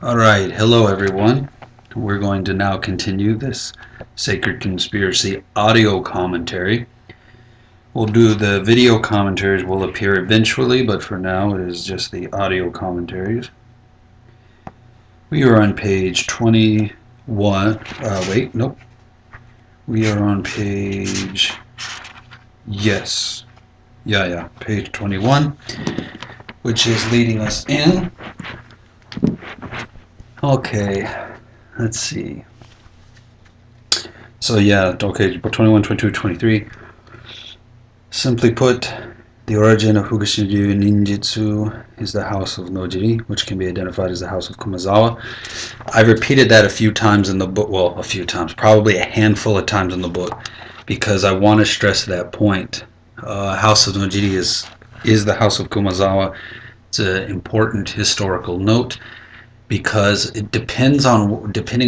Alright, hello everyone. We're going to now continue this Sacred Conspiracy audio commentary. We'll do the video commentaries will appear eventually, but for now it is just the audio commentaries. We are on page 21. Wait, nope. We are on page... Yes. Yeah, page 21, which is leading us in. Okay, let's see. So yeah, okay, 21, 22, 23. Simply put, the origin of Fukushima Ninjutsu is the house of Nojiri, which can be identified as the house of Kumazawa. I've repeated that a few times in the book, well, a few times, probably a handful of times in the book, because I want to stress that point. House of Nojiri is the house of Kumazawa. It's an important historical note, because it depending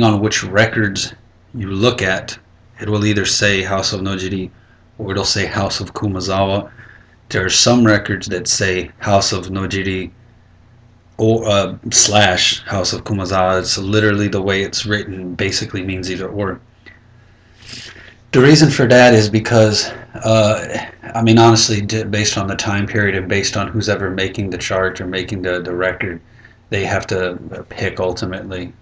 on which records you look at, it will either say House of Nojiri or it'll say House of Kumazawa. There are some records that say House of Nojiri or slash House of Kumazawa. It's literally the way it's written, basically means either or. The reason for that is because, honestly, based on the time period and based on who's ever making the chart or making the record, they have to pick ultimately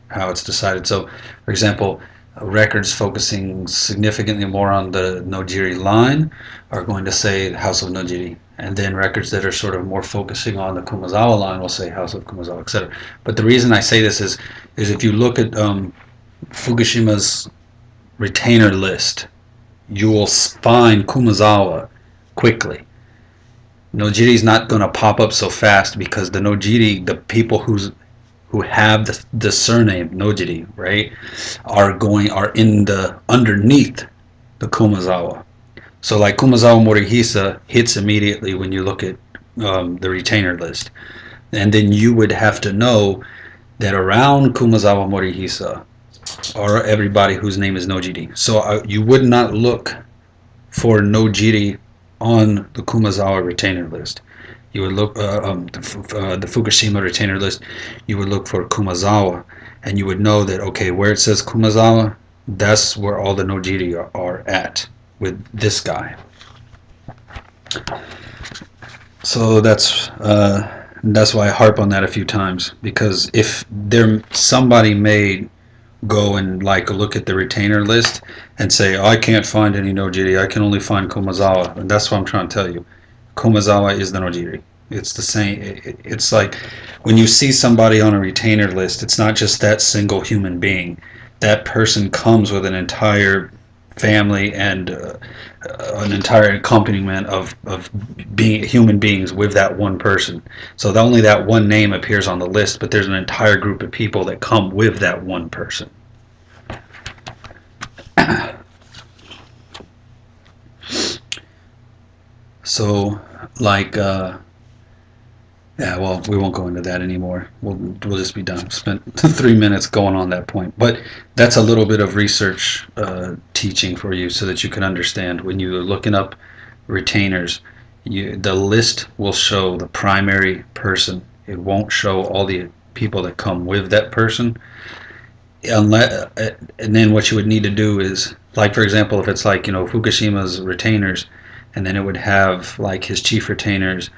how it's decided. So, for example, records focusing significantly more on the Nojiri line are going to say House of Nojiri, and then records that are sort of more focusing on the Kumazawa line will say House of Kumazawa, etc. But the reason I say this is if you look at Fukushima's retainer list, you will find Kumazawa quickly. Nojiri's not going to pop up so fast because the Nojiri, the people who have the surname Nojiri, right, are in the underneath the Kumazawa. So like Kumazawa Morihisa hits immediately when you look at the retainer list, and then you would have to know that around Kumazawa Morihisa are everybody whose name is Nojiri. So you would not look for Nojiri on the Kumazawa retainer list. You would look the Fukushima retainer list. You would look for Kumazawa, and you would know that okay, where it says Kumazawa, that's where all the Nojiri are at with this guy. So that's why I harp on that a few times, because if somebody may go and like look at the retainer list and say, oh, I can't find any Nojiri, I can only find Kumazawa, and that's what I'm trying to tell you. Kumazawa is the Nojiri. It's the same. It's like when you see somebody on a retainer list, it's not just that single human being. That person comes with an entire family and an entire accompaniment of being human beings with that one person. So only that one name appears on the list, but there's an entire group of people that come with that one person. So, like, yeah, well, we won't go into that anymore. We'll just be done. Spent 3 minutes going on that point, but that's a little bit of research teaching for you, so that you can understand when you're looking up retainers. The list will show the primary person. It won't show all the people that come with that person. And then what you would need to do is, like, for example, if it's like, Fukushima's retainers, and then it would have like his chief retainers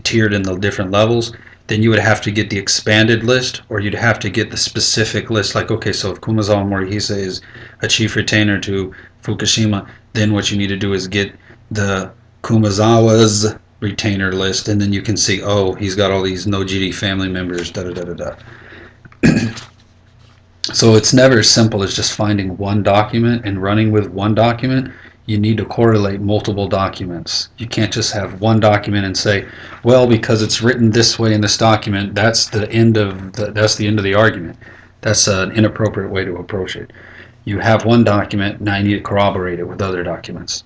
tiered in the different levels, then you would have to get the expanded list, or you'd have to get the specific list. Like, okay, so if Kumazawa Morihisa is a chief retainer to Fukushima, then what you need to do is get the Kumazawa's retainer list, and then you can see, oh, he's got all these Nojiri family members, da da da da da. So it's never as simple as just finding one document and running with one document. You need to correlate multiple documents. You can't just have one document and say, well, because it's written this way in this document, that's the end of the argument. That's an inappropriate way to approach it. You have one document, now you need to corroborate it with other documents.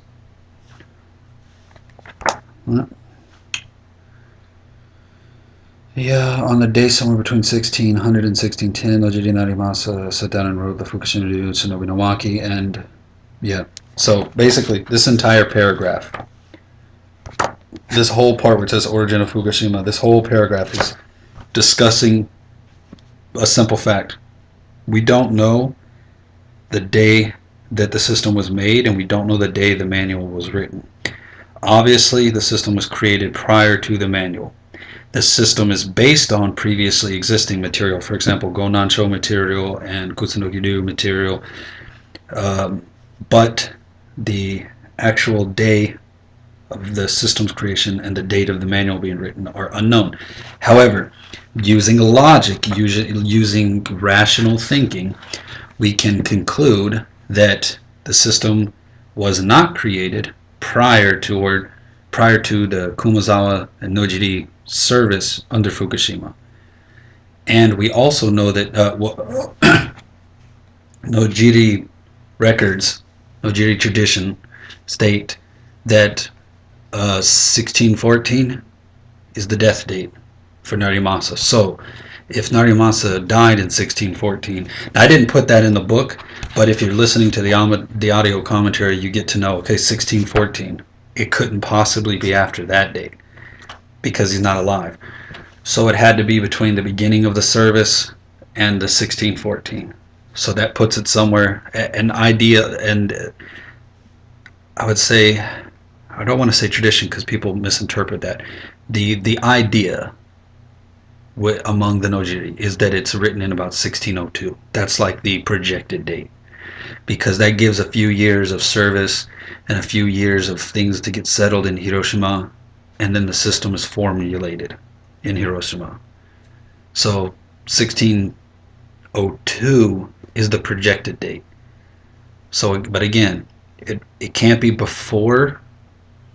Yeah, on the day somewhere between 1600 and 1610, Nojiri Narimasa sat down and wrote the Fukushima Tsunobi no Maki, and yeah. So basically, this entire paragraph, this whole part which says origin of Fukushima, this whole paragraph is discussing a simple fact. We don't know the day that the system was made, and we don't know the day the manual was written. Obviously, the system was created prior to the manual. The system is based on previously existing material, for example, Go-Nansho material and Kusunogi-ryu material, but the actual day of the system's creation and the date of the manual being written are unknown. However, using logic, using rational thinking, we can conclude that the system was not created prior to the Kumazawa and Nojiri service under Fukushima. And we also know that Nojiri records, Nojiri tradition state that 1614 is the death date for Narimasa. So if Narimasa died in 1614, I didn't put that in the book, but if you're listening to the audio commentary, you get to know, okay, 1614. It couldn't possibly be after that date because he's not alive. So it had to be between the beginning of the service and the 1614. So that puts it somewhere, an idea, and I would say, I don't want to say tradition because people misinterpret that. The idea among the Nojiri is that it's written in about 1602. That's like the projected date, because that gives a few years of service and a few years of things to get settled in Hiroshima, and then the system is formulated in Hiroshima. So 1602 is the projected date. So, but again, it can't be before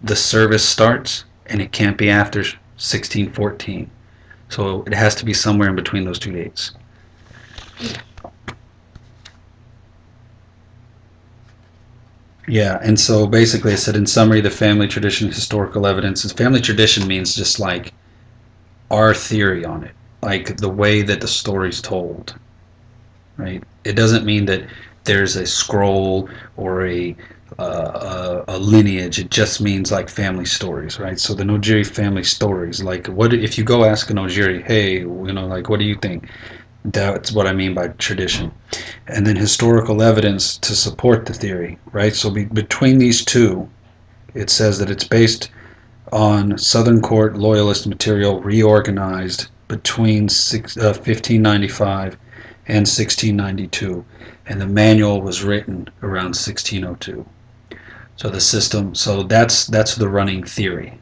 the service starts, and it can't be after 1614. So it has to be somewhere in between those two dates. Yeah, and so basically I said, in summary, the family tradition, historical evidence. Family tradition means just like our theory on it, like the way that the story's told, right? It doesn't mean that there's a scroll or a lineage. It just means like family stories, right? So the Nojiri family stories, like what if you go ask a Nojiri, hey, like what do you think? That's what I mean by tradition. And then historical evidence to support the theory, right? So between these two, it says that it's based on Southern Court Loyalist material reorganized between 1595 and 1692, and the manual was written around 1602. So the system, so that's the running theory,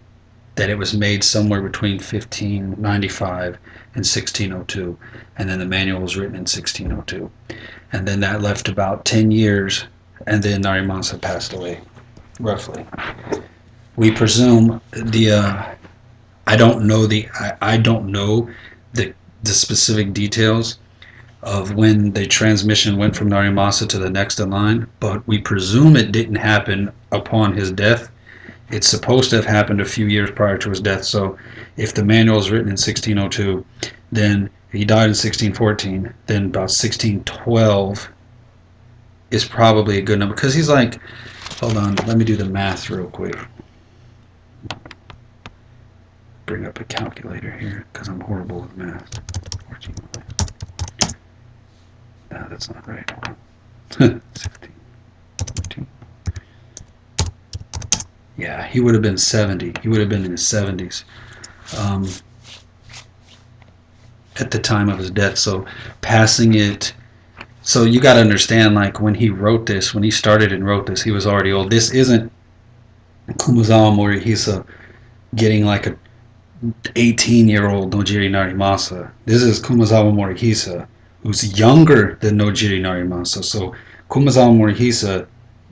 that it was made somewhere between 1595 and 1602, and then the manual was written in 1602. And then that left about 10 years, and then Narimasa passed away, roughly. We presume I don't know the specific details of when the transmission went from Narimasa to the next in line, but we presume it didn't happen upon his death. It's supposed to have happened a few years prior to his death. So if the manual is written in 1602, then he died in 1614, then about 1612 is probably a good number, because he's like, hold on, let me do the math real quick. Bring up a calculator here because I'm horrible with math. 14. No, that's not right. 16, 14. Yeah, he would have been 70. He would have been in his 70s at the time of his death. So passing it. So you got to understand, like when he wrote this, when he started and wrote this, he was already old. This isn't Kumazawa Morihisa getting like a 18-year-old Nojiri Narimasa. This is Kumazawa Morihisa, who's younger than Nojiri Narimasa. So Kumazawa Morihisa,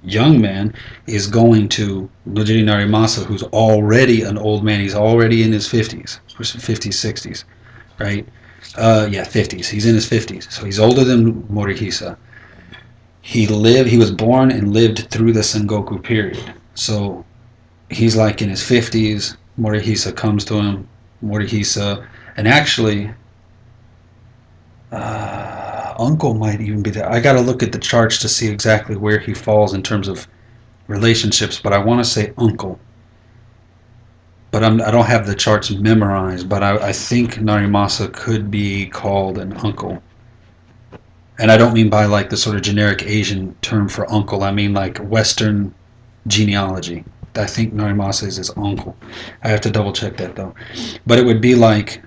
young man, is going to Nojiri Narimasa, who's already an old man. He's already in his 50s, 50s, 60s, right? 50s. He's in his 50s. So he's older than Morihisa. He was born and lived through the Sengoku period. So he's like in his 50s. Morihisa comes to him. Morihisa, and actually, uncle might even be there. I got to look at the charts to see exactly where he falls in terms of relationships, but I want to say uncle. But I don't have the charts memorized, but I think Narimasa could be called an uncle. And I don't mean by like the sort of generic Asian term for uncle. I mean like Western genealogy. I think Narimasa is his uncle. I have to double check that though. But it would be like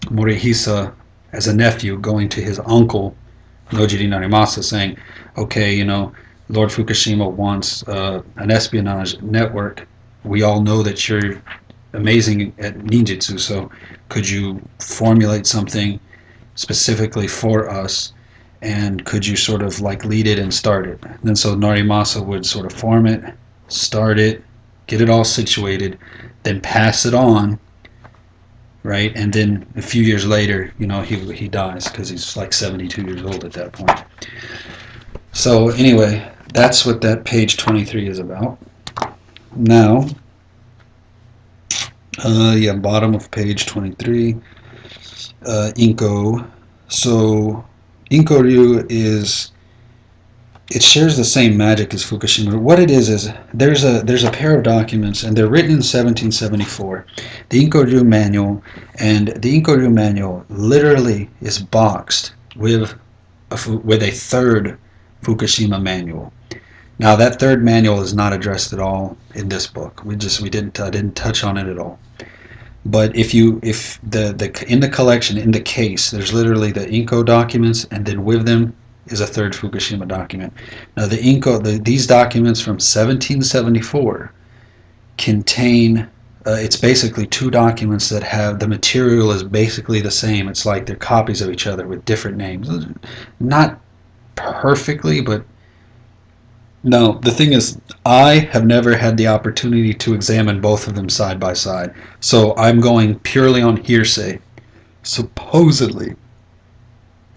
Morihisa as a nephew going to his uncle Nojiri Narimasa saying, okay, you know, Lord Fukushima wants an espionage network. We all know that you're amazing at ninjutsu, so could you formulate something specifically for us, and could you sort of like lead it and start it? And then so Narimasa would sort of form it, start it, get it all situated, then pass it on, right? And then a few years later, you know, he dies because he's like 72 years old at that point. So anyway, that's what that page 23 is about. Now, bottom of page 23, Inko. So Inko-ryu is, it shares the same magic as Fukushima. What it is there's a pair of documents, and they're written in 1774. The Inko-ryu manual, and the Inko-ryu manual literally is boxed with a third Fukushima manual. Now that third manual is not addressed at all in this book. I didn't touch on it at all. But if the in the collection, in the case, there's literally the Inko documents, and then with them is a third Fukushima document. Now these documents from 1774 contain, it's basically two documents that have, the material is basically the same. It's like they're copies of each other with different names. Not perfectly, but no, the thing is, I have never had the opportunity to examine both of them side by side. So I'm going purely on hearsay. Supposedly,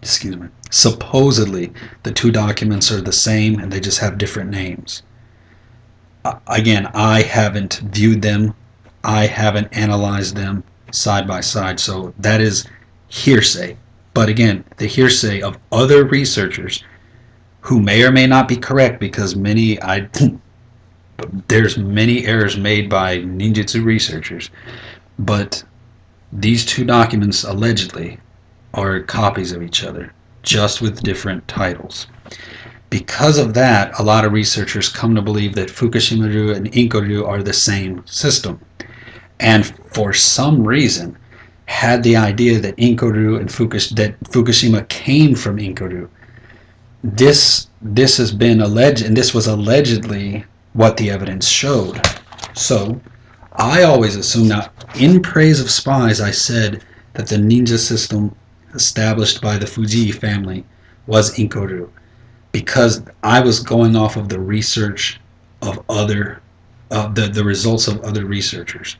the two documents are the same and they just have different names. Again, I haven't viewed them. I haven't analyzed them side by side. So that is hearsay. But again, the hearsay of other researchers who may or may not be correct, because there's many errors made by ninjutsu researchers, but these two documents allegedly are copies of each other, just with different titles. Because of that, a lot of researchers come to believe that Fukushima-ryu and Inko-ryu are the same system, and for some reason had the idea that Inko-ryu and Fukushima came from Inko-ryu. This has been alleged, and this was allegedly what the evidence showed. So I always assumed, now in Praise of Spies, I said that the ninja system established by the Fujii family was Inko-ryu, because I was going off of the research of the results of other researchers.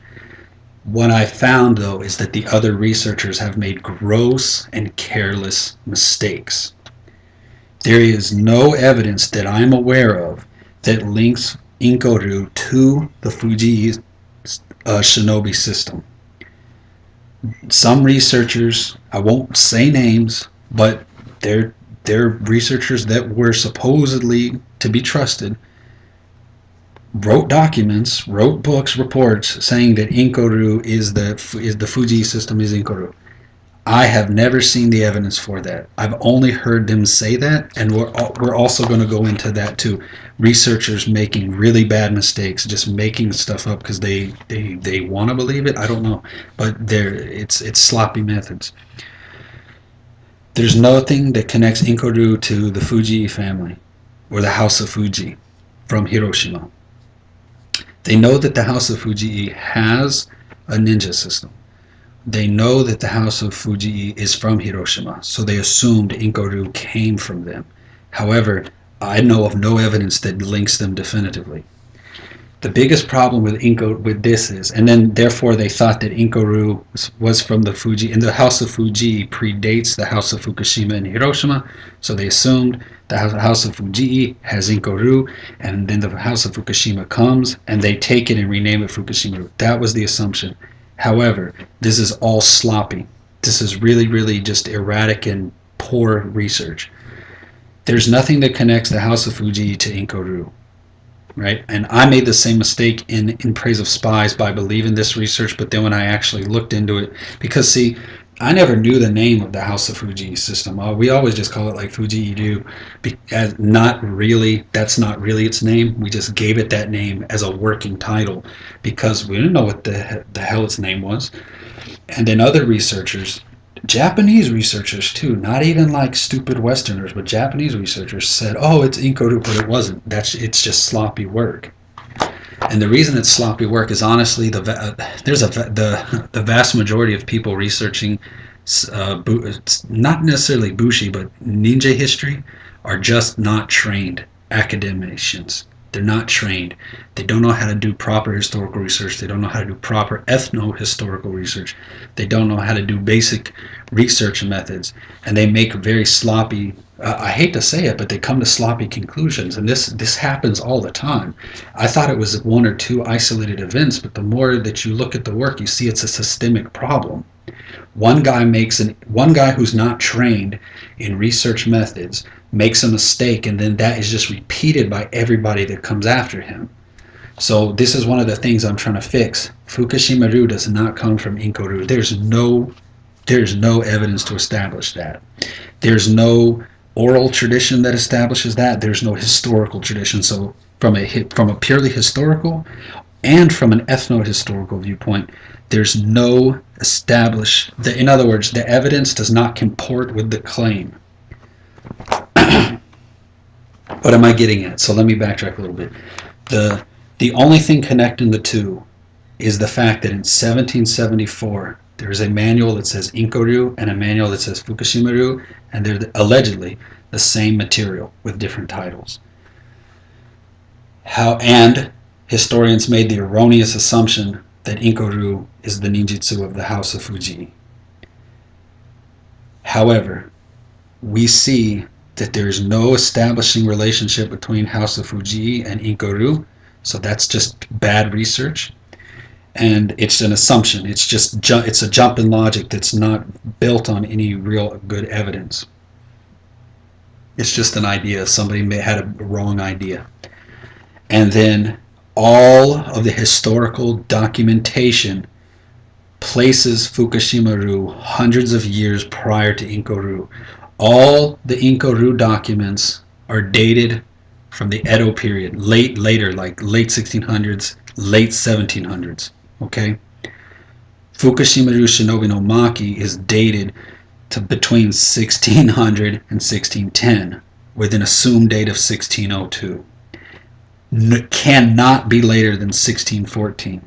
What I found, though, is that the other researchers have made gross and careless mistakes. There is no evidence that I'm aware of that links Inko-ryu to the Fujii shinobi system. Some researchers, I won't say names, but they're researchers that were supposedly to be trusted, wrote documents, wrote books, reports saying that Inko-ryu is the Fujii system is Inko-ryu. I have never seen the evidence for that. I've only heard them say that, and we're also going to go into that too. Researchers making really bad mistakes, just making stuff up because they want to believe it. I don't know, but it's sloppy methods. There's nothing that connects Inko-ryu to the Fujii family or the House of Fuji from Hiroshima. They know that the House of Fujii has a ninja system. They know that the House of Fujii is from Hiroshima, so they assumed Inko-ryu came from them. However, I know of no evidence that links them definitively. The biggest problem with this is, and then therefore they thought that Inko-ryu was from the Fuji, and the House of Fuji predates the House of Fukushima and Hiroshima, so they assumed the House of Fuji has Inko-ryu, and then the House of Fukushima comes, and they take it and rename it Fukushima-ryu. That was the assumption. However, this is all sloppy. This is really, really just erratic and poor research. There's nothing that connects the House of Fuji to Inko-ryu, right? And I made the same mistake in Praise of Spies by believing this research, but then when I actually looked into it, because see, I never knew the name of the House of Fuji system. We always just call it like Fuji Idu, as not really. That's not really its name. We just gave it that name as a working title because we didn't know what the hell its name was. And then other researchers, Japanese researchers too, not even like stupid Westerners, but Japanese researchers said, "Oh, it's Inkoru," but it wasn't. It's just sloppy work. And the reason it's sloppy work is honestly the vast majority of people researching not necessarily Bushi but ninja history are just not trained academicians. They're not trained. They don't know how to do proper historical research. They don't know how to do proper ethno-historical research. They don't know how to do basic research methods. And they make very sloppy, I hate to say it, but they come to sloppy conclusions. And this happens all the time. I thought it was one or two isolated events, but the more that you look at the work, you see it's a systemic problem. One guy who's not trained in research methods makes a mistake, and then that is just repeated by everybody that comes after him. So this is one of the things I'm trying to fix. Fukushima-ryu does not come from Inko-ryu. There's no evidence to establish that. There's no oral tradition that establishes that. There's no historical tradition. So from a purely historical and from an ethno-historical viewpoint, there's no in other words, the evidence does not comport with the claim. What am I getting at? So let me backtrack a little bit. The only thing connecting the two is the fact that in 1774 there is a manual that says Inko-ryu and a manual that says Fukushima-ryu, and they're allegedly the same material with different titles. And historians made the erroneous assumption that Inko-ryu is the ninjutsu of the House of Fuji. However, we see that there is no establishing relationship between House of Fuji and Inko-ryu, so that's just bad research, and it's an assumption. It's a jump in logic that's not built on any real good evidence. It's just an idea. Somebody may had a wrong idea, and then all of the historical documentation places Fukushima-ryu hundreds of years prior to Inko-ryu. All the Inko-ryu documents are dated from the Edo period, later, like late 1600s, late 1700s. Okay, Fukushima-ryu Shinobi no Maki is dated to between 1600 and 1610, with an assumed date of 1602. Cannot be later than 1614.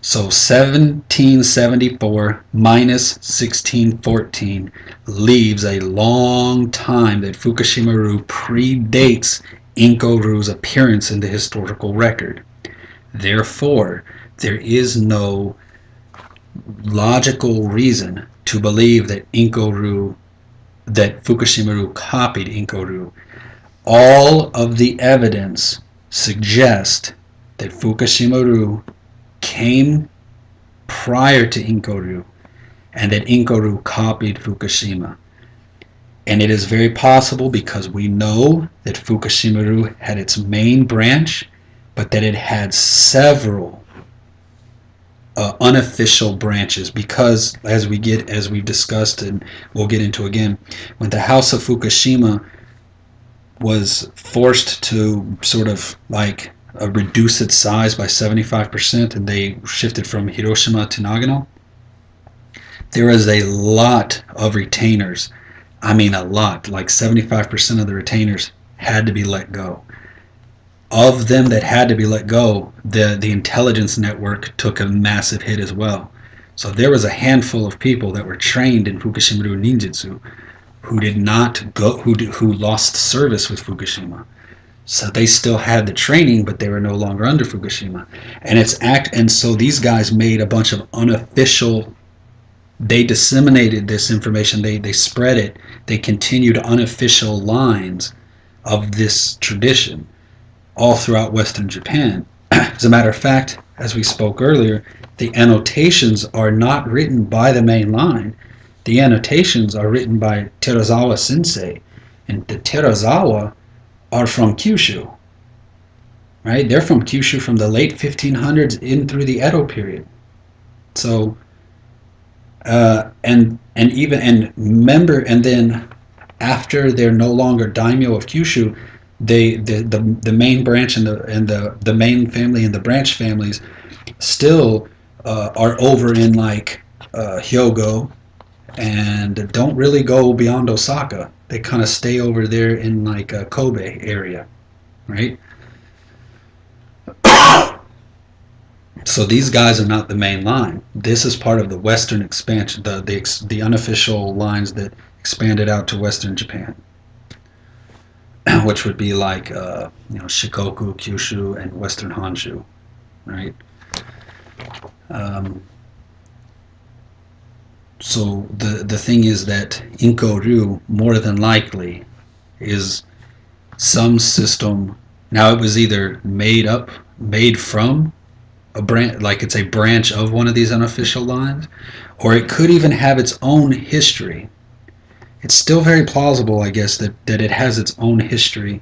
So 1774 minus 1614 leaves a long time that Fukushima-ryu predates Inko-ryu's appearance in the historical record. Therefore, there is no logical reason to believe that Fukushima-ryu copied Inko-ryu. All of the evidence suggests that Fukushima-ryu came prior to Inko-ryu and that Inko-ryu copied Fukushima. And it is very possible, because we know that Fukushima-ryu had its main branch, but that it had several unofficial branches, because as we've discussed and we'll get into again, when the House of Fukushima was forced to sort of like reduce its size by 75%, and they shifted from Hiroshima to Nagano, there is a lot of retainers. I mean a lot, like 75% of the retainers had to be let go. Of them that had to be let go, the intelligence network took a massive hit as well. So there was a handful of people that were trained in Fukushima-ryu ninjutsu who did not go, who lost service with Fukushima. So they still had the training, but they were no longer under Fukushima. And so these guys made a bunch of unofficial. They disseminated this information. They spread it. They continued unofficial lines of this tradition all throughout Western Japan. As a matter of fact, as we spoke earlier, the annotations are not written by the main line. The annotations are written by Terazawa Sensei, and the Terazawa are from Kyushu, right? They're from Kyushu from the late 1500s in through the Edo period. So, and and remember, and then after they're no longer daimyo of Kyushu, the main branch and the main family and the branch families still are over in like Hyogo, and don't really go beyond Osaka. They kind of stay over there in like Kobe area, right? So these guys are not the main line. This is part of the Western expansion, the unofficial lines that expanded out to Western Japan, which would be like Shikoku, Kyushu, and Western Honshu, right? So the thing is that Inko-ryu more than likely is some system. Now it was either made from a branch, like it's a branch of one of these unofficial lines, or it could even have its own history. It's still very plausible, I guess, that it has its own history,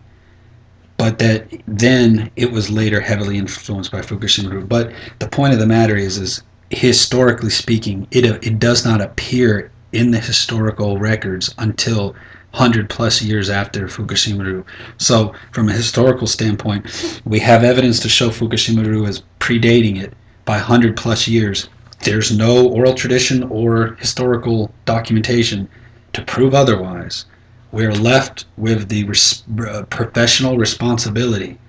but that then it was later heavily influenced by Fukushima-ryu. But the point of the matter is historically speaking, it does not appear in the historical records until 100 plus years after Fukushima-ryu. So from a historical standpoint, we have evidence to show Fukushima-ryu as predating it by 100 plus years. There's no oral tradition or historical documentation to prove otherwise. We're left with the professional responsibility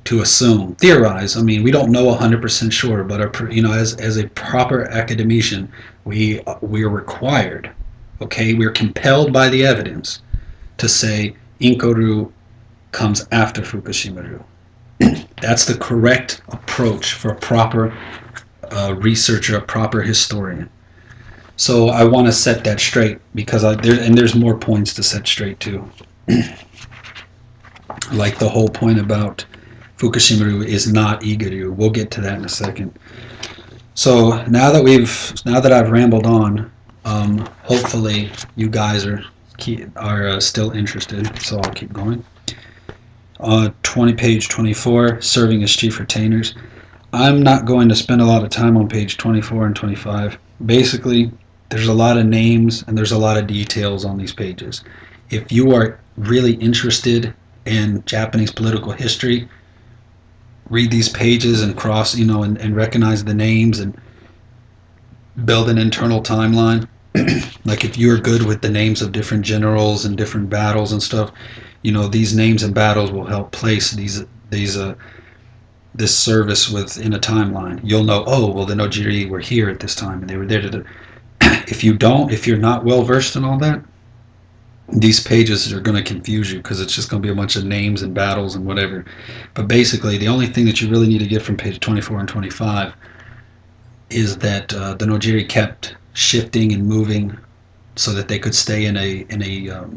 to assume, theorize. I mean, we don't know 100% sure, but as a proper academician, we are required. Okay, we're compelled by the evidence to say Inko-ryu comes after Fukushima-ryu. That's the correct approach for a proper researcher, a proper historian. So I want to set that straight because there's more points to set straight too. Like the whole point about Fukushima-ryu is not Iga-ryu. We'll get to that in a second. So now that I've rambled on, hopefully you guys are still interested. So I'll keep going. 20 page 24, serving as chief retainers. I'm not going to spend a lot of time on page 24 and 25. Basically, there's a lot of names and there's a lot of details on these pages. If you are really interested in Japanese political history, read these pages and and recognize the names and build an internal timeline. Like if you're good with the names of different generals and different battles and stuff, these names and battles will help place this service within a timeline. You'll know, oh, well, the Nojiri were here at this time and they were there. If you're not well versed in all that, these pages are going to confuse you because it's just going to be a bunch of names and battles and whatever. But basically, the only thing that you really need to get from page 24 and 25 is that the Nojiri kept shifting and moving so that they could stay in a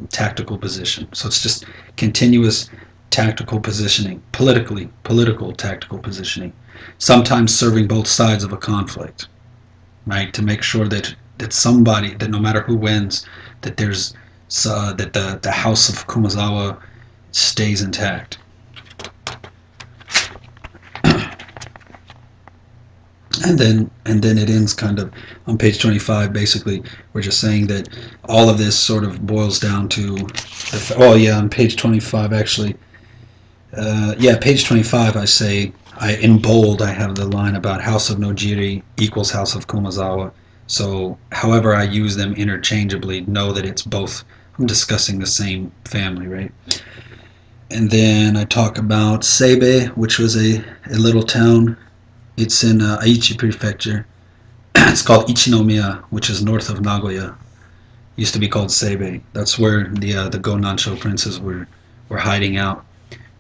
tactical position. So it's just continuous tactical positioning, political tactical positioning, sometimes serving both sides of a conflict, right? To make sure that no matter who wins, that there's that the house of Kumazawa stays intact. And then it ends kind of on page 25. Basically, we're just saying that all of this sort of boils down to on page 25 actually. Page 25 in bold I have the line about House of Nojiri equals House of Kumazawa. So however I use them interchangeably, know that it's both. I'm discussing the same family, right? And then I talk about Seibe, which was a little town. It's in Aichi Prefecture. It's called Ichinomiya, which is north of Nagoya. It used to be called Seibe. That's where the Go-Nansho princes were hiding out.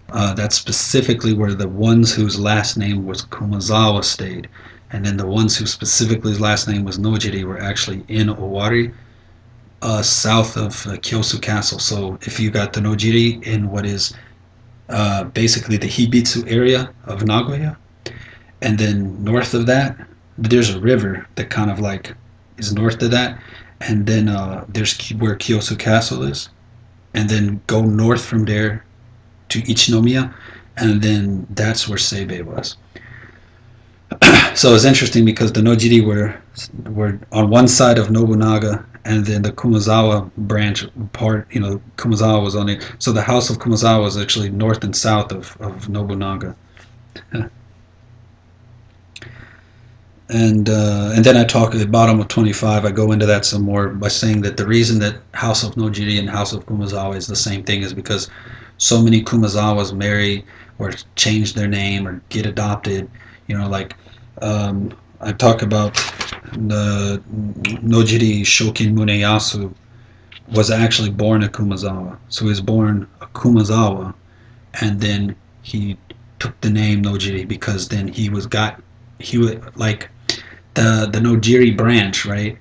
That's specifically where the ones whose last name was Kumazawa stayed. And then the ones who specifically his last name was Nojiri were actually in Owari, south of Kyosu Castle. So if you got the Nojiri in what is basically the Hibitsu area of Nagoya, and then north of that, there's a river that kind of like is north of that, and then there's where Kyosu Castle is, and then go north from there to Ichinomiya, and then that's where Seibe was. So it's interesting because the Nojiri were on one side of Nobunaga and then the Kumazawa branch part, Kumazawa was on it. So the house of Kumazawa is actually north and south of Nobunaga. And then I talk at the bottom of 25. I go into that some more by saying that the reason that House of Nojiri and House of Kumazawa is the same thing is because so many Kumazawas marry or change their name or get adopted. I talk about the Nojiri Shokin Muneyasu was actually born a Kumazawa. So he was born a Kumazawa, and then he took the name Nojiri because then he was like the Nojiri branch, right?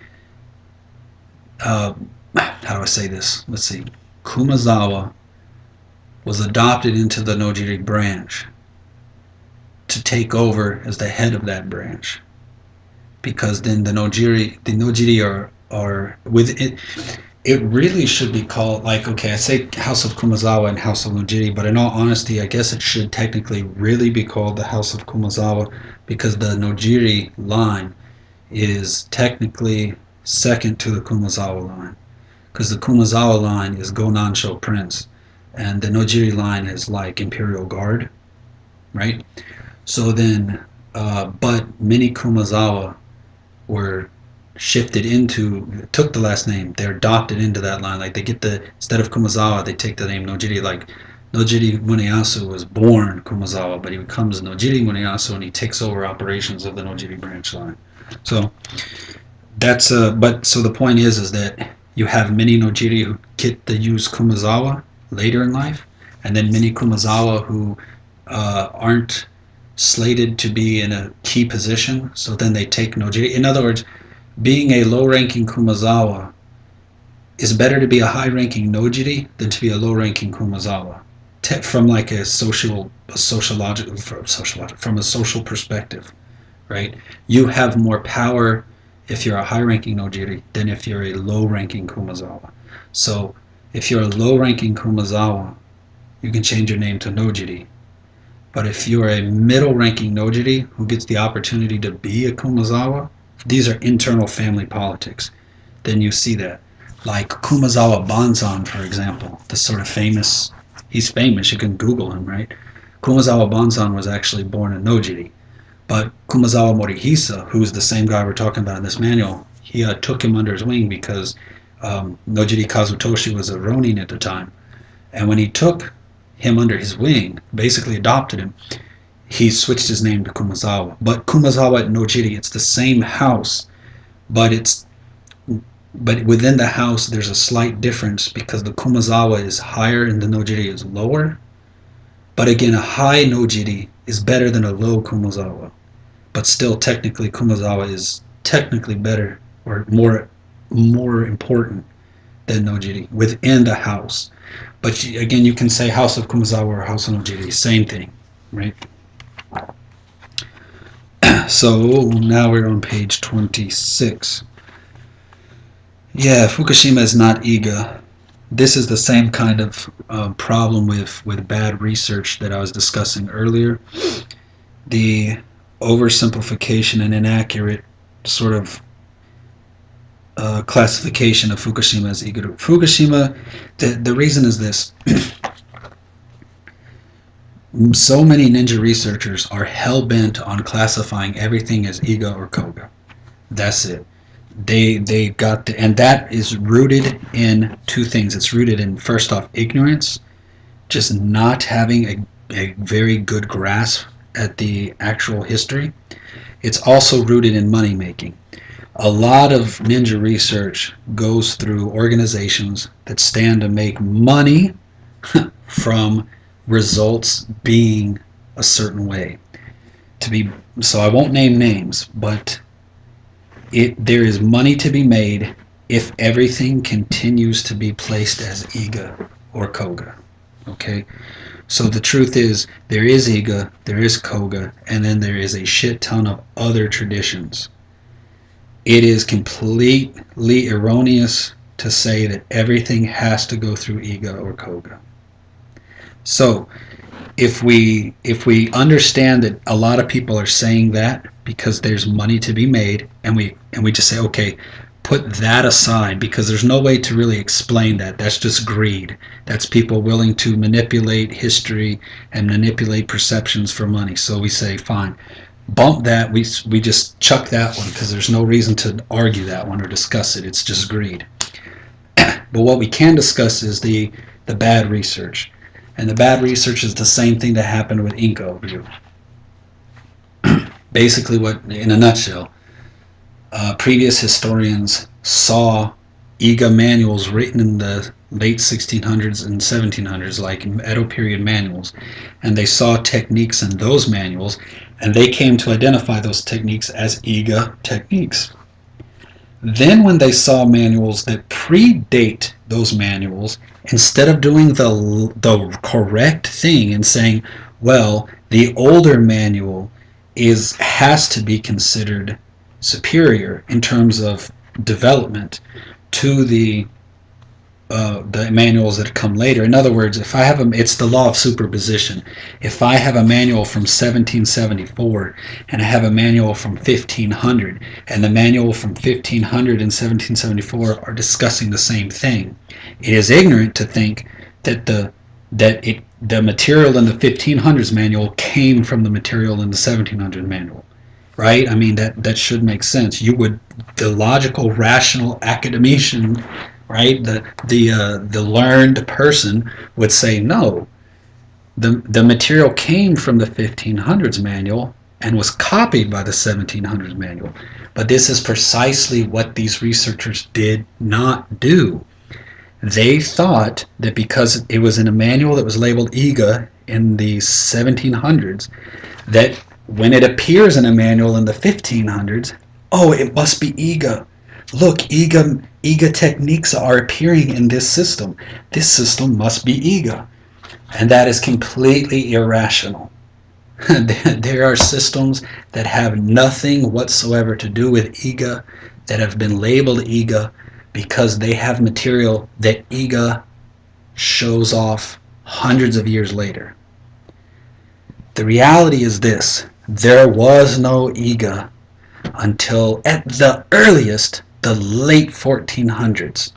How do I say this? Let's see. Kumazawa was adopted into the Nojiri branch to take over as the head of that branch, because then the Nojiri are with it. It really should be called, like, okay, I say House of Kumazawa and House of Nojiri, but in all honesty, I guess it should technically really be called the House of Kumazawa, because the Nojiri line is technically second to the Kumazawa line, because the Kumazawa line is Go-Nansho Prince, and the Nojiri line is like Imperial Guard, right? So then, but many Kumazawa were shifted took the last name. They're adopted into that line. Like, they get instead of Kumazawa, they take the name Nojiri. Like, Nojiri Muneyasu was born Kumazawa, but he becomes Nojiri Muneyasu, and he takes over operations of the Nojiri branch line. So that's so the point is that you have many Nojiri who get to use Kumazawa later in life, and then many Kumazawa who aren't slated to be in a key position, so then they take Nojiri. In other words, being a low-ranking Kumazawa is better to be a high-ranking Nojiri than to be a low-ranking Kumazawa, from like a social perspective, right? You have more power if you're a high-ranking Nojiri than if you're a low-ranking Kumazawa. So if you're a low-ranking Kumazawa, you can change your name to Nojiri. But if you're a middle-ranking Nojiri who gets the opportunity to be a Kumazawa, these are internal family politics, then you see that. Like Kumazawa Banzan, for example, the sort of famous, he's famous, you can Google him, right? Kumazawa Banzan was actually born in Nojiri, but Kumazawa Morihisa, who's the same guy we're talking about in this manual, he took him under his wing because Nojiri Kazutoshi was a ronin at the time, and when he took him under his wing, basically adopted him, he switched his name to Kumazawa. But Kumazawa at Nojiri, it's the same house, but within the house there's a slight difference because the Kumazawa is higher and the Nojiri is lower. But again, a high Nojiri is better than a low Kumazawa. But still, technically, Kumazawa is technically better or more important than Nojiri within the house. But again, you can say House of Kumazawa or House of Nojiri, same thing, right? So now we're on page 26. Yeah, Fukushima is not Iga. This is the same kind of problem with bad research that I was discussing earlier. The oversimplification and inaccurate sort of classification of Fukushima as Iga. Fukushima, the reason is this. So many ninja researchers are hell-bent on classifying everything as Iga or Koga. That's it. They got and that is rooted in two things. It's rooted in, first off, ignorance, just not having a very good grasp at the actual history. It's also rooted in money making. A lot of ninja research goes through organizations that stand to make money from results being a certain way. So I won't name names, but there is money to be made if everything continues to be placed as Iga or Koga. Okay? So the truth is, there is Iga, there is Koga, and then there is a shit ton of other traditions. It is completely erroneous to say that everything has to go through Iga or Koga. So if we understand that a lot of people are saying that because there's money to be made, and we just say, okay, put that aside, because there's no way to really explain that. That's just greed. That's people willing to manipulate history and manipulate perceptions for money. So we say, fine, bump that. We just chuck that one because there's no reason to argue that one or discuss it. It's just greed. But what we can discuss is the bad research. And the bad research is the same thing that happened with Inca Ryu. Basically, what, in a nutshell, previous historians saw Iga manuals written in the late 1600s and 1700s, like Edo period manuals, and they saw techniques in those manuals, and they came to identify those techniques as Iga techniques. Then when they saw manuals that predate those manuals, instead of doing the correct thing and saying, well, the older manual has to be considered superior in terms of development to the manuals that come later. In other words, if I have it's the law of superposition. If I have a manual from 1774 and I have a manual from 1500, and the manual from 1500 and 1774 are discussing the same thing, it is ignorant to think that the material in the 1500s manual came from the material in the 1700 manual. Right? I mean, that should make sense. The logical, rational academician, right? The learned person would say, no, the material came from the 1500s manual and was copied by the 1700s manual. But this is precisely what these researchers did not do. They thought that because it was in a manual that was labeled Iga in the 1700s, that when it appears in a manual in the 1500s, oh, it must be Iga. Look, Iga techniques are appearing in this system. This system must be Iga. And that is completely irrational. There are systems that have nothing whatsoever to do with Iga, that have been labeled Iga, because they have material that Iga shows off hundreds of years later. The reality is this: there was no Iga until, at the earliest, the late 1400s.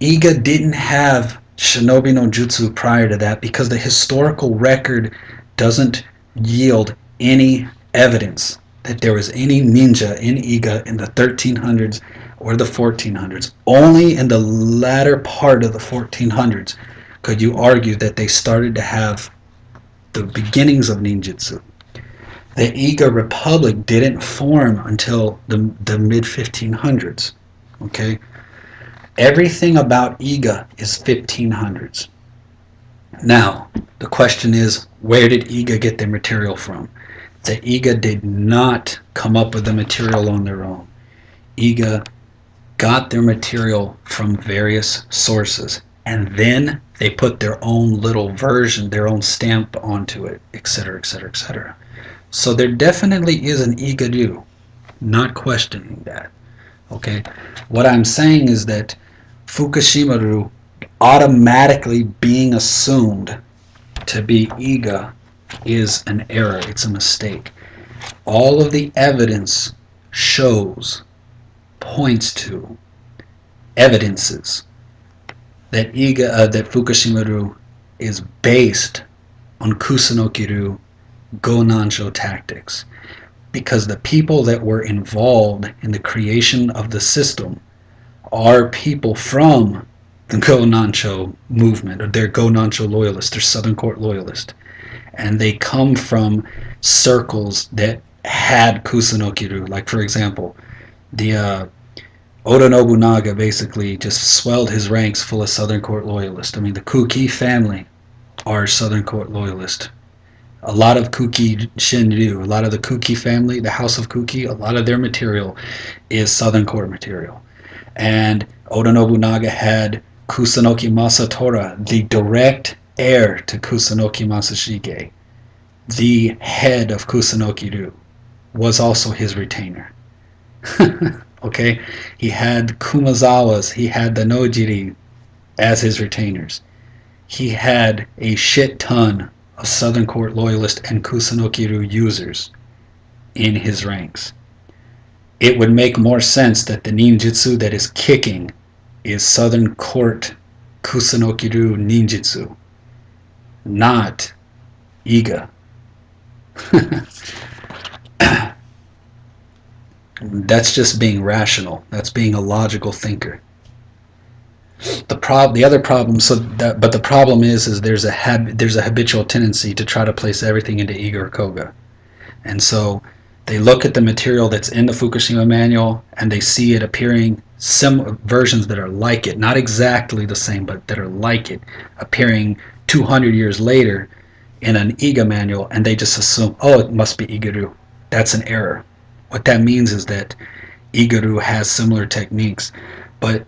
Iga didn't have Shinobi no Jutsu prior to that because the historical record doesn't yield any evidence that there was any ninja in Iga in the 1300s or the 1400s. Only in the latter part of the 1400s could you argue that they started to have the beginnings of ninjutsu. The Iga Republic didn't form until the mid 1500s. Okay, everything about Iga is 1500s. Now the question is, where did Iga get their material from? The Iga did not come up with the material on their own. Iga got their material from various sources, and then they put their own little version, their own stamp onto it, etc., etc., etc. So there definitely is an Iga-ryu, not questioning that. Okay, what I'm saying is that Fukushima-ryu automatically being assumed to be Iga is an error. It's a mistake. All of the evidence shows, points to, evidences that that Fukushima-ryu is based on Kusunoki-ryu Go-Nansho tactics, because the people that were involved in the creation of the system are people from the Go-Nansho movement, or they're Go-Nansho loyalists, they're Southern Court loyalists, and they come from circles that had Kusunoki-ryu. Like, for example, the Oda Nobunaga basically just swelled his ranks full of Southern Court loyalists. I mean, the Kuki family are Southern Court loyalists. A lot of Kuki Shinryu, a lot of the Kuki family, the House of Kuki, a lot of their material is Southern Court material. And Oda Nobunaga had Kusunoki Masatora, the direct heir to Kusunoki Masashige, the head of Kusunoki-ryu, was also his retainer. Okay, he had Kumazawas, he had the Nojiri as his retainers. He had a shit ton of Southern Court loyalist and Kusunoki-ryu users in his ranks. it would make more sense that the ninjutsu that is kicking is Southern Court Kusunoki-ryu ninjutsu, not Iga. That's just being rational. That's being a logical thinker. The other problem, but the problem is there's a habitual tendency to try to place everything into Iga or Koga, and so they look at the material that's in the Fukushima manual and they see it appearing versions that are like it, not exactly the same, but that are like it, appearing 200 years later in an Iga manual, and they just assume, oh, it must be Iga-ryu. That's an error. What that means is that Iga-ryu has similar techniques, but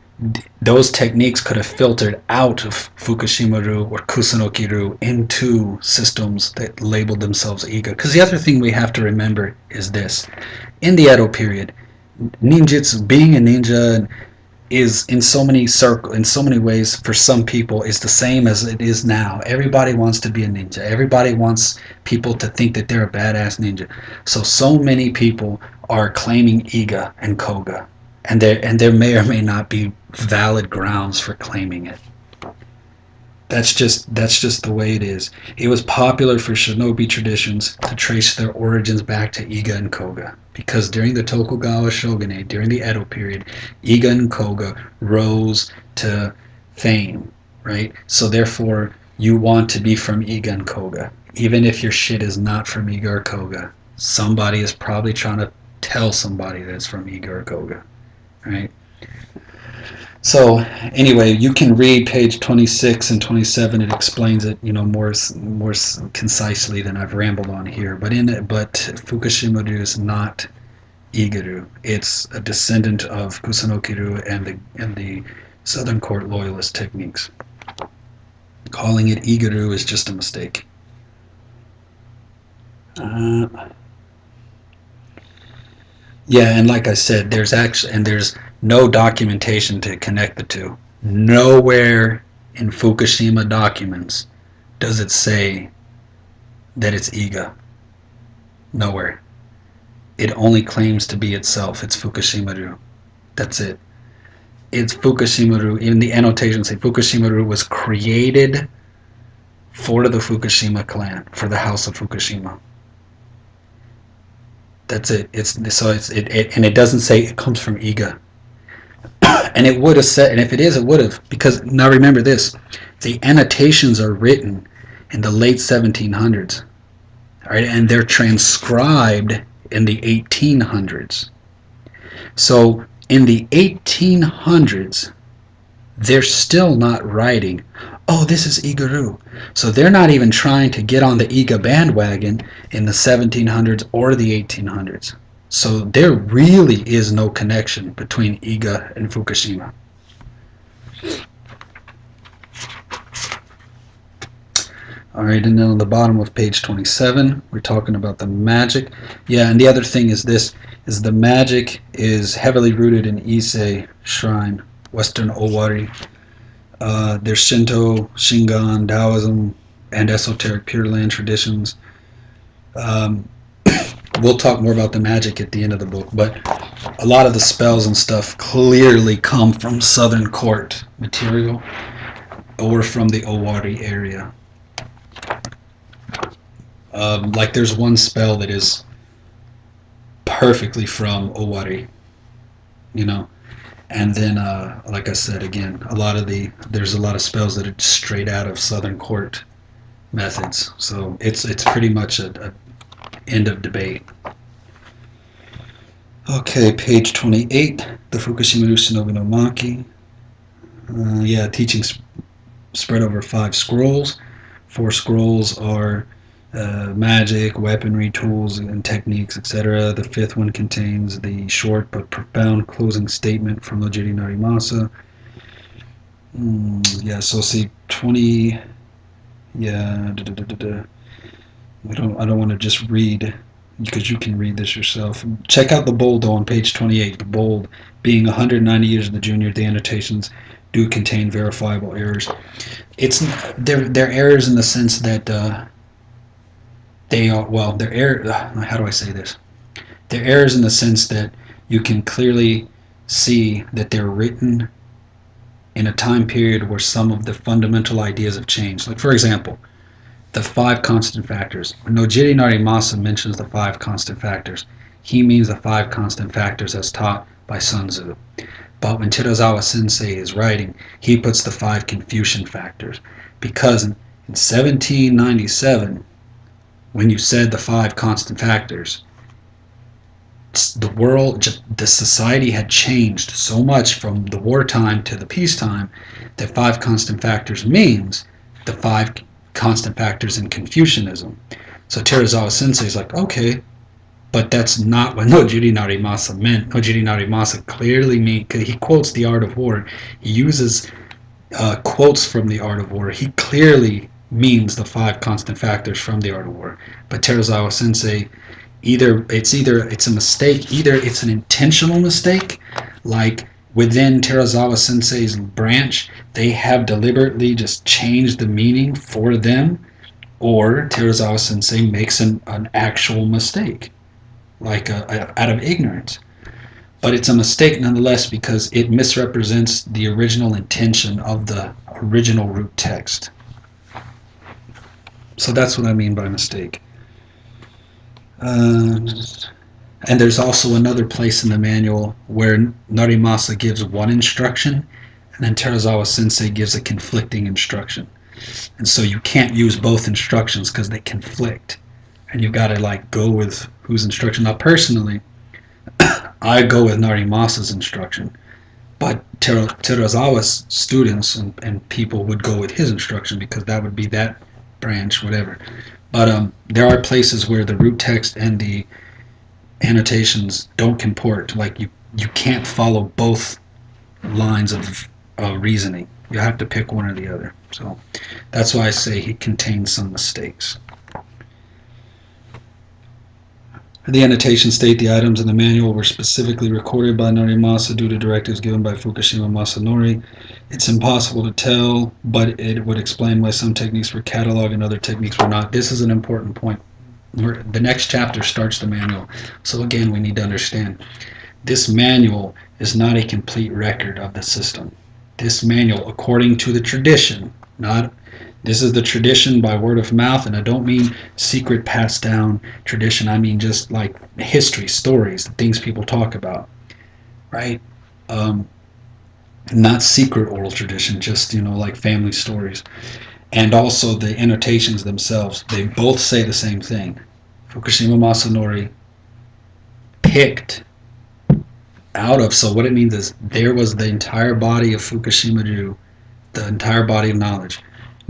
those techniques could have filtered out of Fukushima-ryu or Kusunoki-ryu into systems that labeled themselves Iga. Because the other thing we have to remember is this. In the Edo period, ninjutsu, being a ninja, is in so many ways for some people is the same as it is now. Everybody wants to be a ninja. Everybody wants people to think that they're a badass ninja. So many people are claiming Iga and Koga, and there may or may not be valid grounds for claiming it. That's just the way it is. It was popular for shinobi traditions to trace their origins back to Iga and Koga, because during the Tokugawa shogunate, during the Edo period, Iga and Koga rose to fame, right? So therefore, you want to be from Iga and Koga. Even if your shit is not from Iga or Koga, somebody is probably trying to tell somebody that it's from Iga or Koga, right? So anyway, you can read page 26 and 27. It explains it, more concisely than I've rambled on here. But Fukushima-ryu is not Iga-ryu. It's a descendant of Kusunoki-ryu and the Southern Court loyalist techniques. Calling it Iga-ryu is just a mistake. Yeah, and like I said, there's no documentation to connect the two. Nowhere in Fukushima documents does it say that it's Iga. Nowhere. It only claims to be itself. It's Fukushima-ryu. That's it. It's Fukushima-ryu. In the annotations say Fukushima-ryu was created for the Fukushima clan, for the House of Fukushima. That's it. And it doesn't say it comes from Iga. And it would have said, and if it is, it would have, because now remember this: the annotations are written in the late 1700s, all right, and they're transcribed in the 1800s. So in the 1800s, they're still not writing, oh, this is Iga-ryu. So they're not even trying to get on the Iga bandwagon in the 1700s or the 1800s. So there really is no connection between Iga and Fukushima. Alright, and then on the bottom of page 27, we're talking about the magic. Yeah, and the other thing is this, is the magic is heavily rooted in Ise Shrine, Western Owari. There's Shinto, Shingon, Taoism, and esoteric Pure Land traditions. We'll talk more about the magic at the end of the book, but a lot of the spells and stuff clearly come from Southern Court material or from the Owari area. Like there's one spell that is perfectly from Owari, and then like I said again, there's a lot of spells that are straight out of Southern Court methods. So it's pretty much a end of debate. Okay, page 28, the Fukushima-ryu Shinobi no Maki. Teachings spread over 5 scrolls. 4 scrolls are magic, weaponry, tools, and techniques, etc. The 5th one contains the short but profound closing statement from Nojiri Narimasa. So see 20. I don't want to just read, because you can read this yourself. Check out the bold though on page 28. The bold, being 190 years of the junior, the annotations do contain verifiable errors. They're errors in the sense that they're error. How do I say this? They're errors in the sense that you can clearly see that they're written in a time period where some of the fundamental ideas have changed. Like, for example, the 5 constant factors. When Nojiri Narimasa mentions the 5 constant factors, he means the 5 constant factors as taught by Sun Tzu. But when Terazawa Sensei is writing, he puts the 5 Confucian factors. Because in 1797, when you said the 5 constant factors, the world, the society had changed so much from the wartime to the peacetime that 5 constant factors means the 5 constant factors in Confucianism. So Terazawa Sensei is like, okay, but that's not what Nojiri Narimasa meant. Nojiri Narimasa clearly means, he quotes The Art of War, he uses quotes from The Art of War. He clearly means the 5 constant factors from The Art of War. But Terazawa Sensei, either it's a mistake, either it's an intentional mistake, like within Terazawa Sensei's branch, they have deliberately just changed the meaning for them, or Terazawa Sensei makes an actual mistake, like out of ignorance. But it's a mistake nonetheless because it misrepresents the original intention of the original root text. So that's what I mean by mistake. And there's also another place in the manual where Narimasa gives one instruction, and then Terazawa Sensei gives a conflicting instruction. And so you can't use both instructions because they conflict. And you've got to like go with whose instruction. Now personally, I go with Narimasa's instruction, but Terazawa's students and people would go with his instruction because that would be that branch, whatever. But there are places where the root text and the annotations don't comport. Like you can't follow both lines of reasoning. You have to pick one or the other. So that's why I say he contains some mistakes. The annotations state the items in the manual were specifically recorded by Narimasa due to directives given by Fukushima Masanori. It's impossible to tell, but it would explain why some techniques were cataloged and other techniques were not. This is an important point. The next chapter starts the manual. So again, we need to understand this manual is not a complete record of the system. This manual, according to the tradition, this is the tradition by word of mouth, and I don't mean secret passed down tradition. I mean just like history, stories, the things people talk about, right? Not secret oral tradition, just like family stories. And also the annotations themselves, they both say the same thing. Fukushima Masanori picked out of, so what it means is there was the entire body of Fukushima-ju, the entire body of knowledge.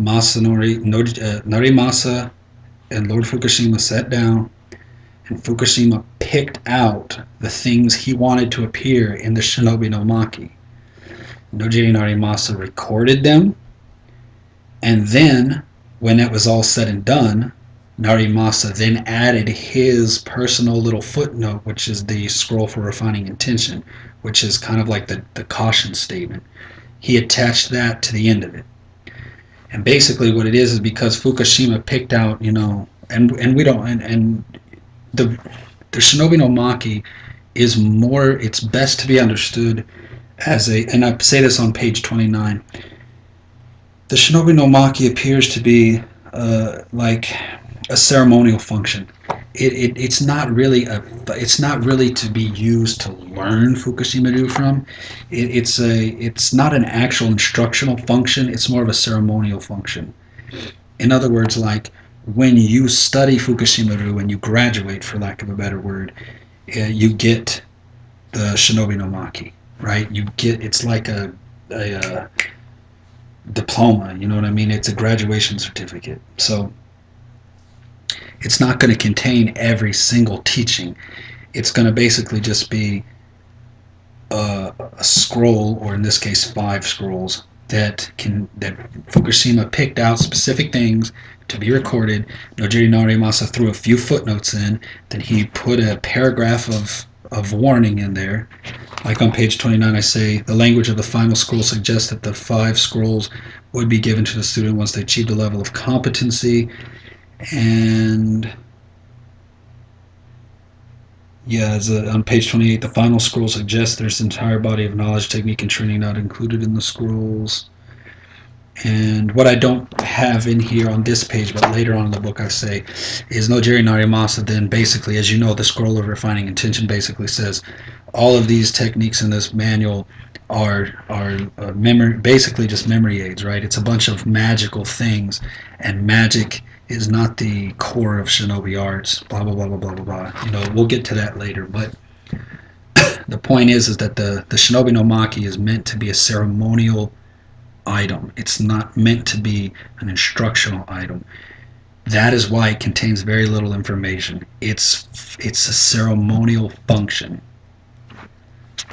Narimasa and Lord Fukushima sat down, and Fukushima picked out the things he wanted to appear in the Shinobi no Maki. Nojiri Narimasa recorded them, and then, when it was all said and done, Narimasa then added his personal little footnote, which is the scroll for refining intention, which is kind of like the caution statement. He attached that to the end of it. And basically what it is because Fukushima picked out, and we don't, and the Shinobi no Maki is more, it's best to be understood as and I say this on page 29, the Shinobi no Maki appears to be like a ceremonial function. It's not really to be used to learn Fukushima-ju from. It's not an actual instructional function. It's more of a ceremonial function. In other words, like when you study Fukushima-ju, when you graduate, for lack of a better word, you get the Shinobi no Maki, right? It's like a diploma. You know what I mean? It's a graduation certificate. So it's not going to contain every single teaching. It's going to basically just be a scroll, or in this case 5 scrolls, that Fukushima picked out specific things to be recorded. Nojiri Narimasa threw a few footnotes in, then he put a paragraph of warning in there. Like on page 29 I say, the language of the final scroll suggests that the 5 scrolls would be given to the student once they achieved a level of competency. And Yeah, on page 28, the final scroll suggests there's an entire body of knowledge, technique, and training not included in the scrolls. And what I don't have in here on this page, but later on in the book I say, is Nojiri Narimasa. Then basically, as you know, the scroll of refining intention basically says all of these techniques in this manual are memory, basically just memory aids, right? It's a bunch of magical things, and magic is not the core of shinobi arts. Blah blah blah blah blah blah blah. You know, we'll get to that later, but the point is that the shinobi no maki is meant to be a ceremonial item. It's not meant to be an instructional item. That is why it contains very little information. It's a ceremonial function.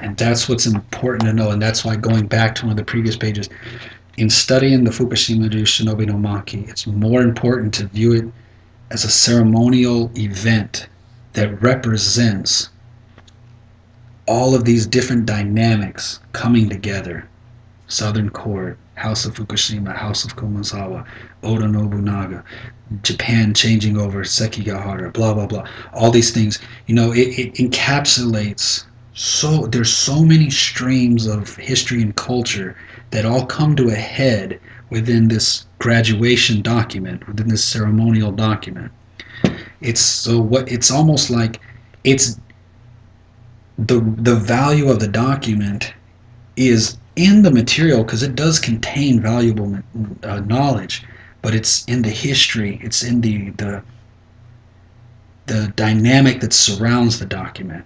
And that's what's important to know, and that's why, going back to one of the previous pages, in studying the Fukushima-ryu Shinobi no Maki, it's more important to view it as a ceremonial event that represents all of these different dynamics coming together. Southern Court, House of Fukushima, House of Kumazawa, Oda Nobunaga, Japan changing over Sekigahara, blah blah blah. All these things, you know, it encapsulates. So there's so many streams of history and culture that all come to a head within this graduation document, within this ceremonial document. It's almost like it's the value of the document is in the material, because it does contain valuable knowledge, but it's in the history, it's in the dynamic that surrounds the document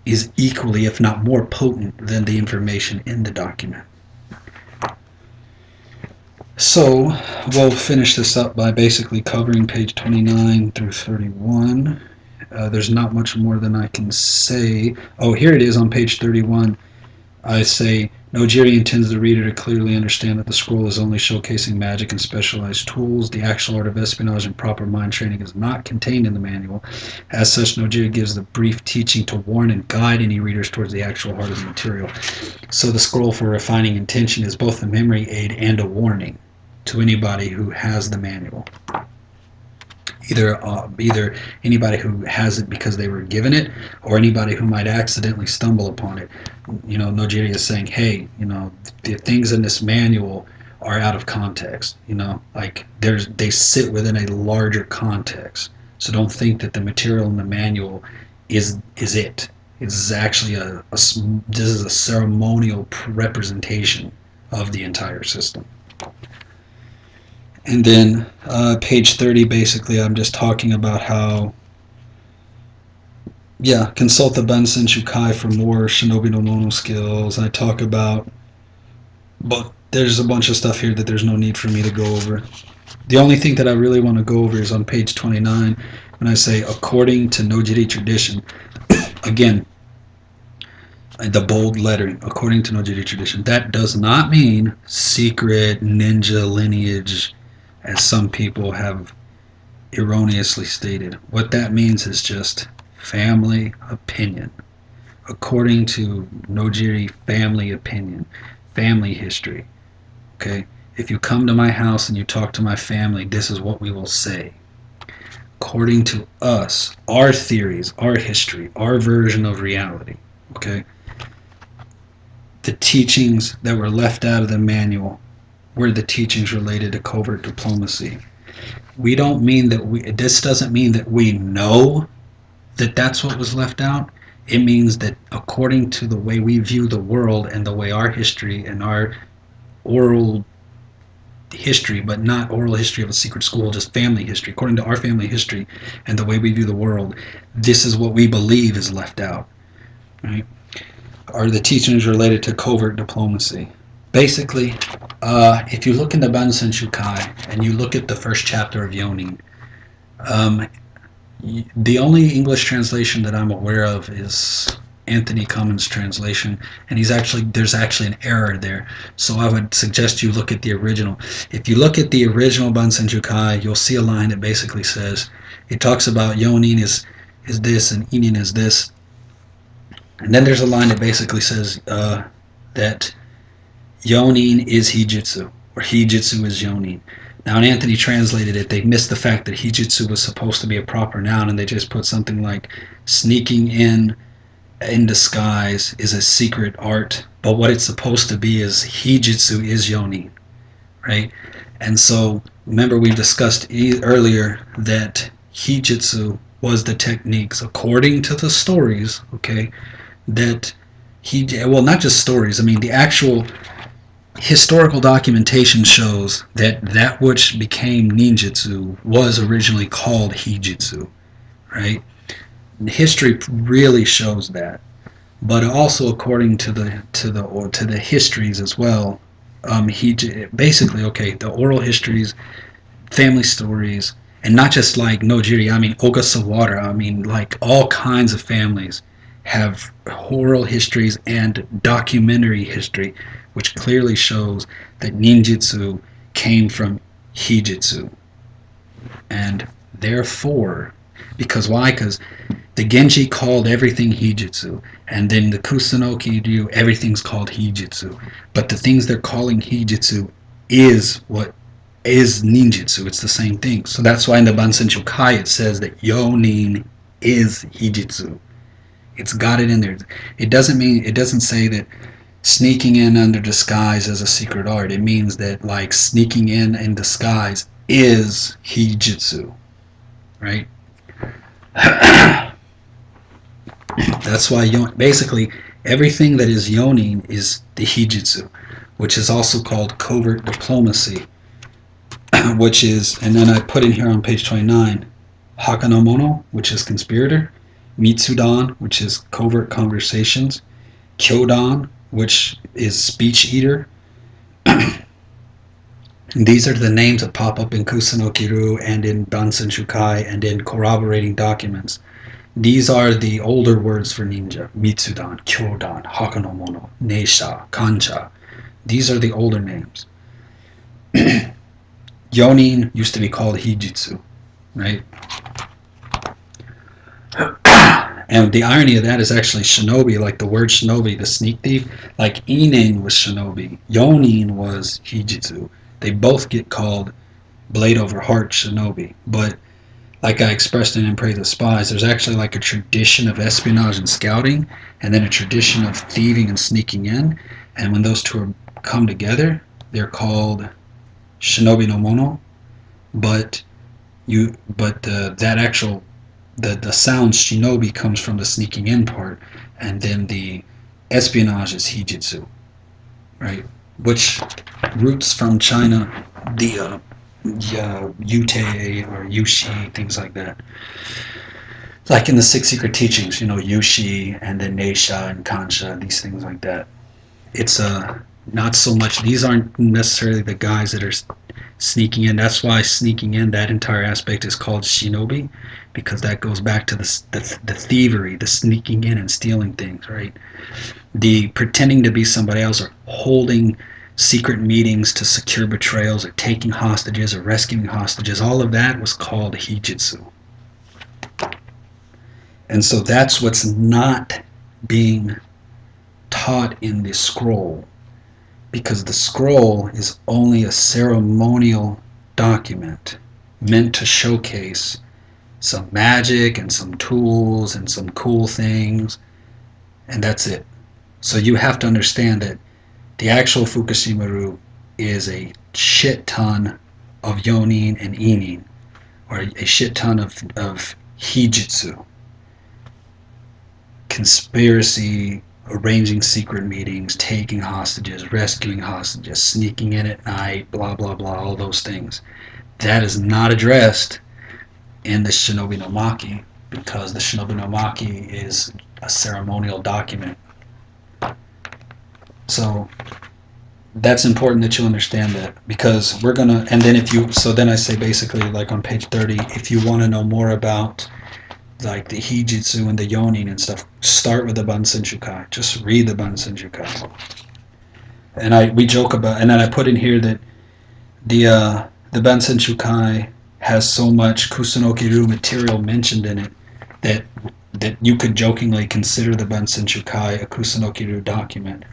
is equally, if not more potent than the information in the document. So we'll finish this up by basically covering page 29 through 31. There's not much more than I can say. Oh, here it is on page 31. I say, Nojiri intends the reader to clearly understand that the scroll is only showcasing magic and specialized tools. The actual art of espionage and proper mind training is not contained in the manual. As such, Nojiri gives the brief teaching to warn and guide any readers towards the actual heart of the material. So the scroll for refining intention is both a memory aid and a warning to anybody who has the manual. Either anybody who has it because they were given it, or anybody who might accidentally stumble upon it. You know, Nojiri is saying, hey, you know, the things in this manual are out of context. You know, like they sit within a larger context. So don't think that the material in the manual is it. It's actually this is a ceremonial representation of the entire system. And then page 30, basically, I'm just talking about how, consult the Bansen Shukai for more Shinobi no Mono skills. I talk about, but there's a bunch of stuff here that there's no need for me to go over. The only thing that I really want to go over is on page 29, when I say, according to Nojiri tradition, again, the bold lettering, according to Nojiri tradition. That does not mean secret ninja lineage, as some people have erroneously stated. What that means is just family opinion. According to Nojiri family opinion, family history. Okay? If you come to my house and you talk to my family, this is what we will say. According to us, our theories, our history, our version of reality. Okay? The teachings that were left out of the manual were the teachings related to covert diplomacy. We don't mean that this doesn't mean that we know that that's what was left out. It means that according to the way we view the world and the way our history and our oral history, but not oral history of a secret school, just family history, according to our family history and the way we view the world, this is what we believe is left out. Right? Are the teachings related to covert diplomacy. Basically, if you look in the Bansen Shukai and you look at the first chapter of Yonin, the only English translation that I'm aware of is Anthony Cummins' translation, and there's actually an error there. So I would suggest you look at the original. If you look at the original Bansen Shukai, you'll see a line that basically says, it talks about Yonin is this and Inin is this. And then there's a line that basically says that Yonin is Hijitsu, or Hijitsu is Yonin. Now, when Anthony translated it, they missed the fact that hijitsu was supposed to be a proper noun, and they just put something like sneaking in disguise is a secret art. But what it's supposed to be is hijitsu is yoni, right? And so, remember we discussed earlier that hijitsu was the techniques, according to the stories, okay, that well, not just stories, I mean, the actual historical documentation shows that that which became ninjutsu was originally called hijitsu, right? History really shows that, but also according to the histories as well, basically, okay, the oral histories, family stories, and not just like Nojiri, I mean Ogasawara, I mean like all kinds of families have oral histories and documentary history, which clearly shows that ninjutsu came from hijitsu. And therefore, because why? Because the Genji called everything hijitsu, and then the Kusunoki-ryu, everything's called hijitsu. But the things they're calling hijitsu is what is ninjutsu. It's the same thing. So that's why in the Bansen-shukai it says that yonin is hijitsu. It's got it in there. It doesn't say that sneaking in under disguise is a secret art. It means that like sneaking in disguise is hijitsu, right? That's why basically everything that is yonin is the hijitsu, which is also called covert diplomacy, which is, and then I put in here on page 29, Hakanomono, which is conspirator, Mitsudan, which is covert conversations, Kyodan, which is speech eater. These are the names that pop up in Kusunoki-ryu and in Bansen-shukai and in corroborating documents. These are the older words for ninja. Mitsudan, Kyodan, Hakanomono, Neisha, Kancha. These are the older names. Yonin used to be called hijitsu, right? And the irony of that is actually shinobi, like the word shinobi, the sneak thief, like inen was shinobi, yonin was hijitsu. They both get called blade over heart shinobi. But like I expressed in Praise of Spies, there's actually like a tradition of espionage and scouting, and then a tradition of thieving and sneaking in. And when those two come together, they're called shinobi no mono. But that actual the sound shinobi comes from the sneaking in part, and then the espionage is hijitsu, right? Which roots from China, the Yute or Yushi, things like that. Like in the Six Secret Teachings, Yushi and then Neisha and Kancha, these things like that. It's not so much, these aren't necessarily the guys that are sneaking in. That's why sneaking in, that entire aspect is called shinobi, because that goes back to the thievery, the sneaking in and stealing things, right? The pretending to be somebody else, or holding secret meetings to secure betrayals, or taking hostages, or rescuing hostages, all of that was called hijitsu. And so that's what's not being taught in the scroll, because the scroll is only a ceremonial document meant to showcase some magic and some tools and some cool things, and that's it. So you have to understand that the actual Fukushima-ryu is a shit ton of yonin and inin, or a shit ton of hijitsu. Conspiracy, arranging secret meetings, taking hostages, rescuing hostages, sneaking in at night, blah, blah, blah, all those things. That is not addressed in the Shinobi no Maki, because the Shinobi no Maki is a ceremonial document. So that's important that you understand that, because we're gonna, and then then I say basically, like on page 30, if you want to know more about like the hijitsu and the yonin and stuff, start with the Bansen-shukai. Just read the Bansen-shukai. And we joke about, and then I put in here that the Bansen-shukai has so much Kusunoki-ryu material mentioned in it that you could jokingly consider the Bansen-shukai a Kusunoki-ryu document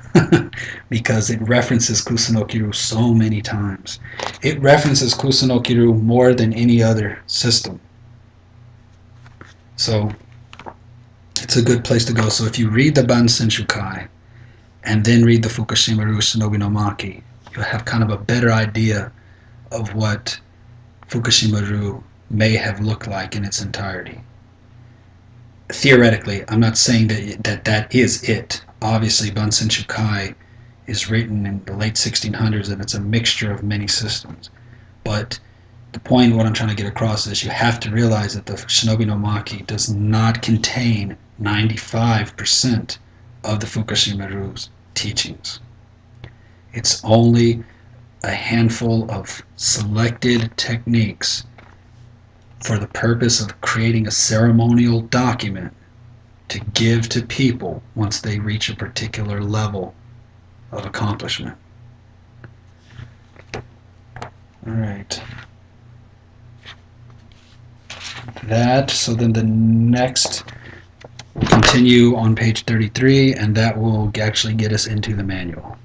because it references Kusunoki-ryu so many times. it references Kusunokiru more than any other system. So it's a good place to go. So if you read the Bansen Shukai and then read the Fukushimaru Shinobi no Maki, you'll have kind of a better idea of what Fukushimaru may have looked like in its entirety. Theoretically, I'm not saying that is it. Obviously, Bansen Shukai is written in the late 1600s and it's a mixture of many systems. But the point, what I'm trying to get across is you have to realize that the Shinobi no Maki does not contain 95% of the Fukushimaru's teachings. It's only a handful of selected techniques for the purpose of creating a ceremonial document to give to people once they reach a particular level of accomplishment. Alright. So then the next will continue on page 33, and that will actually get us into the manual.